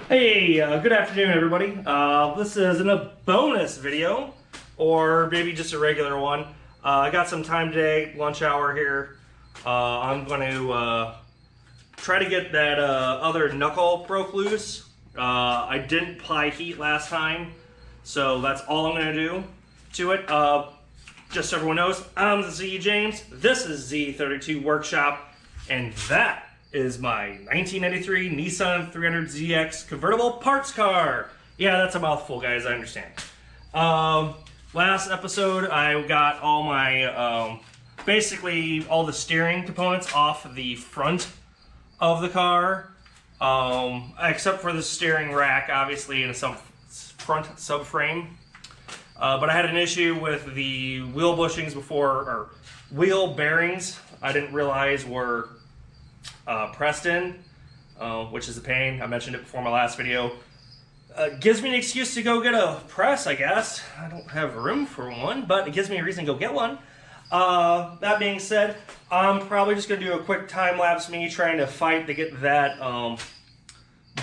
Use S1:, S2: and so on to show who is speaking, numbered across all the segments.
S1: Hey, good afternoon, everybody. This is a bonus video, or maybe just a regular one. I got some time today, lunch hour here. I'm going to try to get that other knuckle broke loose. I didn't apply heat last time, so that's all I'm going to do to it. Just so everyone knows, I'm Z James. This is Z32 Workshop, and that is my 1993 Nissan 300ZX convertible parts car. Yeah, that's a mouthful, guys, I understand. Last episode, I got all my, basically all the steering components off the front of the car, except for the steering rack, obviously, and some front subframe. But I had an issue with the wheel bushings before, or wheel bearings, I didn't realize were pressed in, which is a pain. I mentioned it before my last video. Gives me an excuse to go get a press, I guess. I don't have room for one, but it gives me a reason to go get one. That being said, I'm probably just going to do a quick time-lapse me trying to fight to get that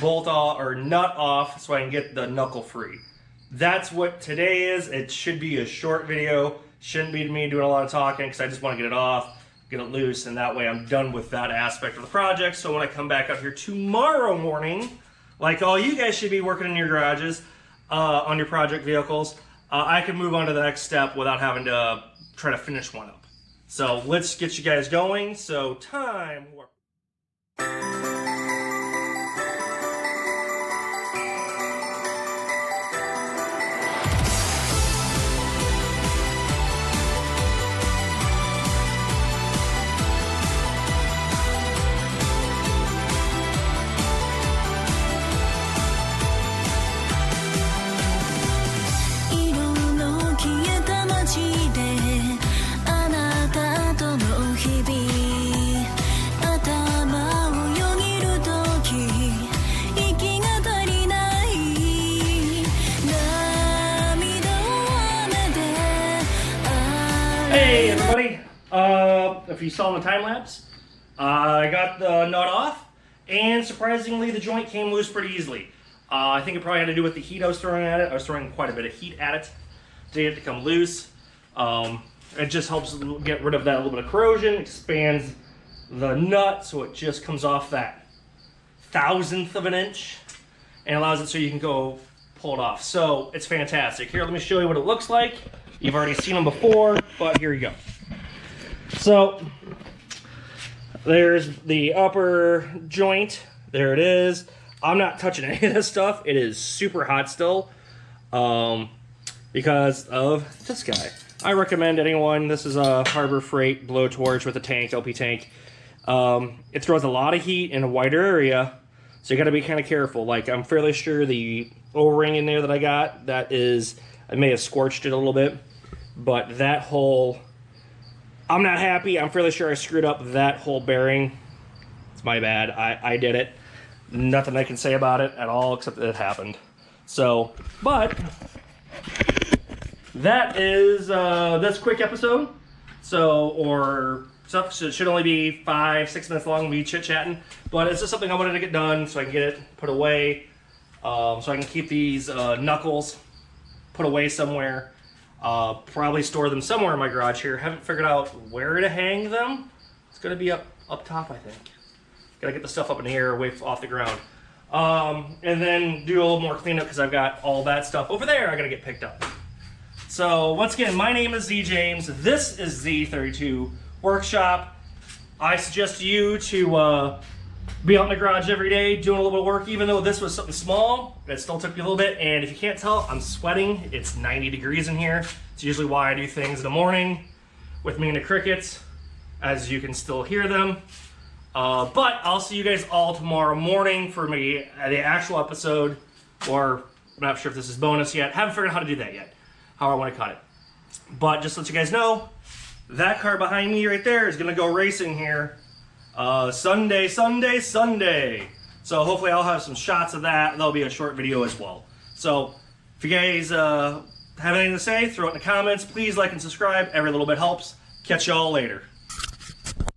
S1: bolt off, or nut off, so I can get the knuckle free. That's what today is. It should be a short video. Shouldn't be me doing a lot of talking, because I just want to get it off, get it loose, and that way I'm done with that aspect of the project. So when I come back up here tomorrow morning, like all you guys should be working in your garages on your project vehicles, I can move on to the next step without having to try to finish one up. So let's get you guys going. So time warp. Hey everybody, if you saw in the time lapse, I got the nut off, and surprisingly the joint came loose pretty easily. I think it probably had to do with the heat I was throwing at it. I was throwing quite a bit of heat at it to get it to come loose. It just helps get rid of that little bit of corrosion, expands the nut so it just comes off that 1/1000th of an inch, and allows it so you can go pull it off. So it's fantastic. Here, let me show you what it looks like. You've already seen them before, but here you go. So there's the upper joint. There it is. I'm not touching any of this stuff. It is super hot still because of this guy. I recommend anyone. This is a Harbor Freight blowtorch with a tank, LP tank. It throws a lot of heat in a wider area, so you got to be kind of careful. Like, I'm fairly sure the O-ring in there that I got, that is, I may have scorched it a little bit, but that whole, I'm not happy. I'm fairly sure I screwed up that whole bearing. It's my bad. I did it. Nothing I can say about it at all, except that it happened. So, but that is this quick episode. So, or stuff, so it should only be 5-6 minutes long, me chit-chatting, but it's just something I wanted to get done so I can get it put away, so I can keep these knuckles put away somewhere. Probably store them somewhere in my garage here. Haven't figured out where to hang them. It's gonna be up top, I think. Gotta get the stuff up in the air, away off the ground. And then do a little more cleanup, because I've got all that stuff over there I gotta get picked up. So once again, my name is Z James. This is Z32 Workshop. I suggest you to be out in the garage every day doing a little bit of work. Even though this was something small, it still took me a little bit. And if you can't tell, I'm sweating. It's 90 degrees in here. It's usually why I do things in the morning with me and the crickets, as you can still hear them. But I'll see you guys all tomorrow morning for me the actual episode, or I'm not sure if this is bonus yet. Haven't figured out how to do that yet, how I want to cut it. But just to let you guys know, that car behind me right there is going to go racing here Sunday. So hopefully I'll have some shots of that, and that'll be a short video as well. So if you guys have anything to say, throw it in the comments. Please like and subscribe. Every little bit helps. Catch y'all later.